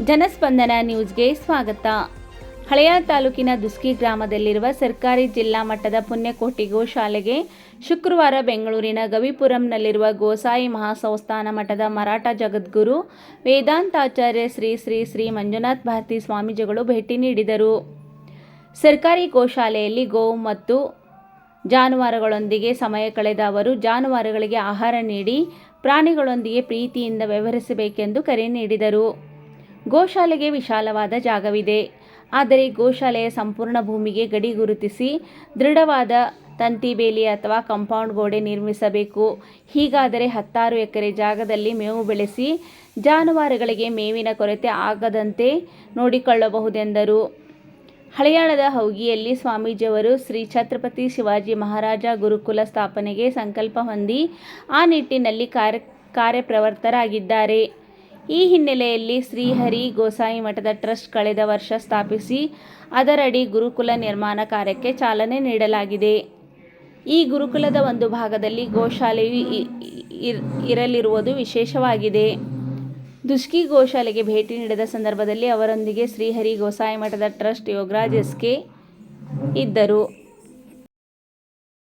ಜನಸ್ಪಂದನ ನ್ಯೂಸ್ಗೆ ಸ್ವಾಗತ. ಹಳೆಯ ತಾಲೂಕಿನ ದುಸ್ಕಿ ಗ್ರಾಮದಲ್ಲಿರುವ ಸರ್ಕಾರಿ ಜಿಲ್ಲಾ ಮಟ್ಟದ ಪುಣ್ಯಕೋಟಿ ಗೋಶಾಲೆಗೆ ಶುಕ್ರವಾರ ಬೆಂಗಳೂರಿನ ಗವಿಪುರಂನಲ್ಲಿರುವ ಗೋಸಾಯಿ ಮಹಾಸಂಸ್ಥಾನ ಮಠದ ಮರಾಠ ಜಗದ್ಗುರು ವೇದಾಂತಾಚಾರ್ಯ ಶ್ರೀ ಶ್ರೀ ಶ್ರೀ ಮಂಜುನಾಥ ಭಾರತಿ ಸ್ವಾಮೀಜಿಗಳು ಭೇಟಿ ನೀಡಿದರು. ಸರ್ಕಾರಿ ಗೋಶಾಲೆಯಲ್ಲಿ ಗೋವು ಮತ್ತು ಜಾನುವಾರುಗಳೊಂದಿಗೆ ಸಮಯ ಕಳೆದ ಅವರು ಜಾನುವಾರುಗಳಿಗೆ ಆಹಾರ ನೀಡಿ ಪ್ರಾಣಿಗಳೊಂದಿಗೆ ಪ್ರೀತಿಯಿಂದ ವ್ಯವಹರಿಸಬೇಕೆಂದು ಕರೆ ನೀಡಿದರು. ಗೋಶಾಲೆಗೆ ವಿಶಾಲವಾದ ಜಾಗವಿದೆ. ಆದರೆ ಗೋಶಾಲೆಯ ಸಂಪೂರ್ಣ ಭೂಮಿಗೆ ಗಡಿ ಗುರುತಿಸಿ ದೃಢವಾದ ತಂತಿ ಬೇಲಿ ಅಥವಾ ಕಾಂಪೌಂಡ್ ಗೋಡೆ ನಿರ್ಮಿಸಬೇಕು. ಹೀಗಾದರೆ 16 ಎಕರೆ ಜಾಗದಲ್ಲಿ ಮೇವು ಬೆಳೆಸಿ ಜಾನುವಾರುಗಳಿಗೆ ಮೇವಿನ ಕೊರತೆ ಆಗದಂತೆ ನೋಡಿಕೊಳ್ಳಬಹುದೆಂದರು. ಹಳಿಯಾಳದ ಹೌಗಿಯಲ್ಲಿ ಸ್ವಾಮೀಜಿಯವರು ಶ್ರೀ ಛತ್ರಪತಿ ಶಿವಾಜಿ ಮಹಾರಾಜ ಗುರುಕುಲ ಸ್ಥಾಪನೆಗೆ ಸಂಕಲ್ಪ ಹೊಂದಿ ಆ ನಿಟ್ಟಿನಲ್ಲಿ ಕಾರ್ಯಪ್ರವೃತ್ತರಾಗಿದ್ದಾರೆ. ಈ ಹಿನ್ನೆಲೆಯಲ್ಲಿ ಶ್ರೀಹರಿ ಗೋಸಾಯಿ ಮಠದ ಟ್ರಸ್ಟ್ ಕಳೆದ ವರ್ಷ ಸ್ಥಾಪಿಸಿ ಅದರಡಿ ಗುರುಕುಲ ನಿರ್ಮಾಣ ಕಾರ್ಯಕ್ಕೆ ಚಾಲನೆ ನೀಡಲಾಗಿದೆ. ಈ ಗುರುಕುಲದ ಒಂದು ಭಾಗದಲ್ಲಿ ಗೋಶಾಲೆಯು ಇರಲಿರುವುದು ವಿಶೇಷವಾಗಿದೆ. ದುಸ್ಕಿ ಗೋಶಾಲೆಗೆ ಭೇಟಿ ನೀಡಿದ ಸಂದರ್ಭದಲ್ಲಿ ಅವರೊಂದಿಗೆ ಶ್ರೀಹರಿ ಗೋಸಾಯಿ ಮಠದ ಟ್ರಸ್ಟ್ ಯೋಗರಾಜ್ ಎಸ್.ಕೆ. ಇದ್ದರು.